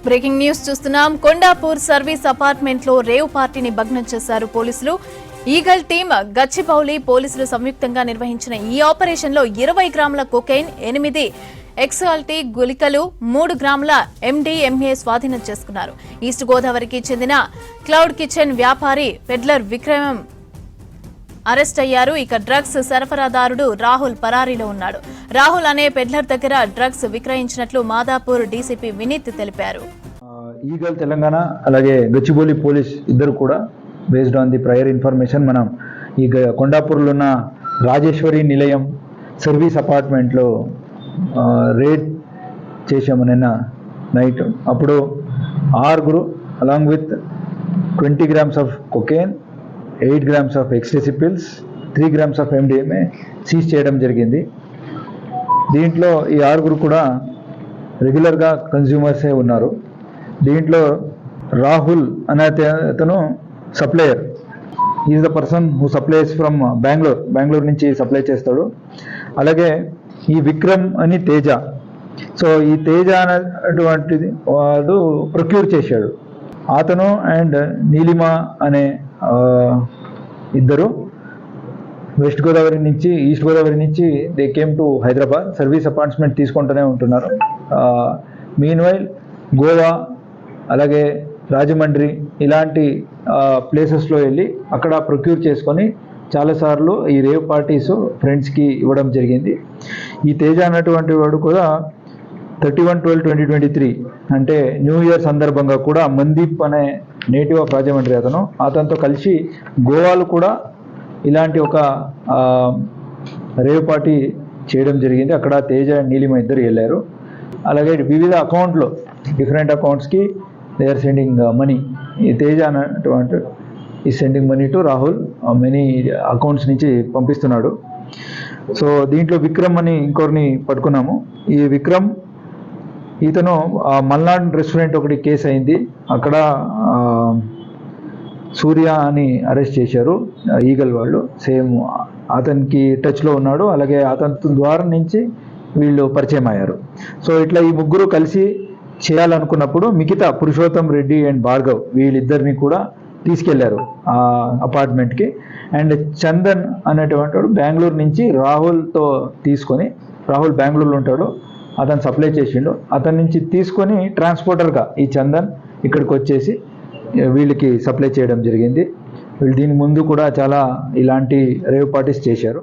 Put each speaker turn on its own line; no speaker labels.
Breaking news చూస్తున్నాం. Kondapur service apartment లో rave పార్టీని భగ్నం చేశారు పోలీసులు. ఈగల్ టీం, గచ్చిబౌలి పోలీసులు సంయుక్తంగా నిర్వహించిన ఈ ఆపరేషన్ లో 20 గ్రాముల కొకైన్, 8 ఎక్సాల్టీ గుళికలు, 3 గ్రాముల MDMA స్వాధీనం చేసుకున్నారు. ఈస్ట్ గోదావరికి చెందిన క్లౌడ్ కిచెన్ వ్యాపారి పెడ్లర్ విక్రమ్ అరెస్ట్ అయ్యారు. ఇక డ్రగ్స్ సరఫరాదారుడు రాహుల్ పరారీలో ఉన్నాడు. రాహుల్ అనే పెడ్లర్ దగ్గర డ్రగ్స్ విక్రయించినట్లు మాదాపూర్ డీసీపీ వినీత్ తెలిపారు.
ఈగల్ తెలంగాణ అలాగే గచ్చిబౌలి పోలీస్ ఇద్దరు కూడా based on the prior information మనం ఈ కొండాపూర్లో ఉన్న రాజేశ్వరి నిలయం సర్వీస్ అపార్ట్మెంట్లో రేడ్ చేశాము నిన్న నైట్. అప్పుడు 6 along with 20 grams of cocaine, 8 grams of ecstasy pills, 3 grams of MDMA seize చేయడం జరిగింది. దీంట్లో ఈ 6 కూడా రెగ్యులర్గా కన్జ్యూమర్సే ఉన్నారు. దీంట్లో రాహుల్ అనే అతను supplier. Is the person who supplies from Bengaluru నుంచి సప్లై చేస్తాడు. అలాగే ఈ విక్రమ్ అని తేజ. సో ఈ తేజ అనేటువంటిది వాడు ప్రొక్యూర్ చేశాడు. అతను అండ్ నీలిమ అనే ఇద్దరు ఈస్ట్ గోదావరి నుంచి they came to Hyderabad. Service apartment తీసుకుంటూనే ఉంటున్నారు. మీన్వైల్ గోవా అలాగే రాజమండ్రి ఇలాంటి ప్లేసెస్లో వెళ్ళి అక్కడ ప్రొక్యూర్ చేసుకొని చాలాసార్లు ఈ రేవ్ పార్టీస్ ఫ్రెండ్స్కి ఇవ్వడం జరిగింది. ఈ తేజ అన్నటువంటి వాడు కూడా 31/12/2023 అంటే న్యూ ఇయర్ సందర్భంగా కూడా మందీప్ అనే నేటివ్ ఆఫ్ రాజమండ్రి అతనితో కలిసి గోవాలో కూడా ఇలాంటి ఒక రేవ్ పార్టీ చేయడం జరిగింది. అక్కడ తేజ నీలిమ ఇద్దరు వెళ్ళారు. అలాగే వివిధ అకౌంట్లో డిఫరెంట్ అకౌంట్స్కి దే ఆర్ సెండింగ్ మనీ. ఈ తేజ అన్నటువంటి ఈ sending money to Rahul many accounts నుంచి పంపిస్తున్నాడు. సో దీంట్లో విక్రమ్ అని ఇంకొకరిని పట్టుకున్నాము. ఈ విక్రమ్ ఇతను మల్నాడ్ రెస్టారెంట్ ఒకటి కేసు అయింది. అక్కడ సూర్య అని అరెస్ట్ చేశారు ఈగల్ వాళ్ళు. సేమ్ అతనికి టచ్లో ఉన్నాడు. అలాగే అతని ద్వారా నుంచి వీళ్ళు పరిచయం అయ్యారు. సో ఇట్లా ఈ ముగ్గురు కలిసి చేయాలనుకున్నప్పుడు మిగతా పురుషోత్తం రెడ్డి అండ్ భార్గవ్ వీళ్ళిద్దరిని కూడా తీసుకెళ్లారు ఆ అపార్ట్మెంట్కి. అండ్ చందన్ అనేటువంటి వాడు బెంగళూరు నుంచి రాహుల్తో తీసుకొని, రాహుల్ బెంగళూరులో ఉంటాడు, అతను సప్లై చేసిండు. అతని నుంచి తీసుకొని ట్రాన్స్పోర్టర్గా ఈ చందన్ ఇక్కడికి వచ్చేసి వీళ్ళకి సప్లై చేయడం జరిగింది. వీళ్ళు దీని ముందు కూడా చాలా ఇలాంటి రేవ్ పార్టీస్ చేశారు.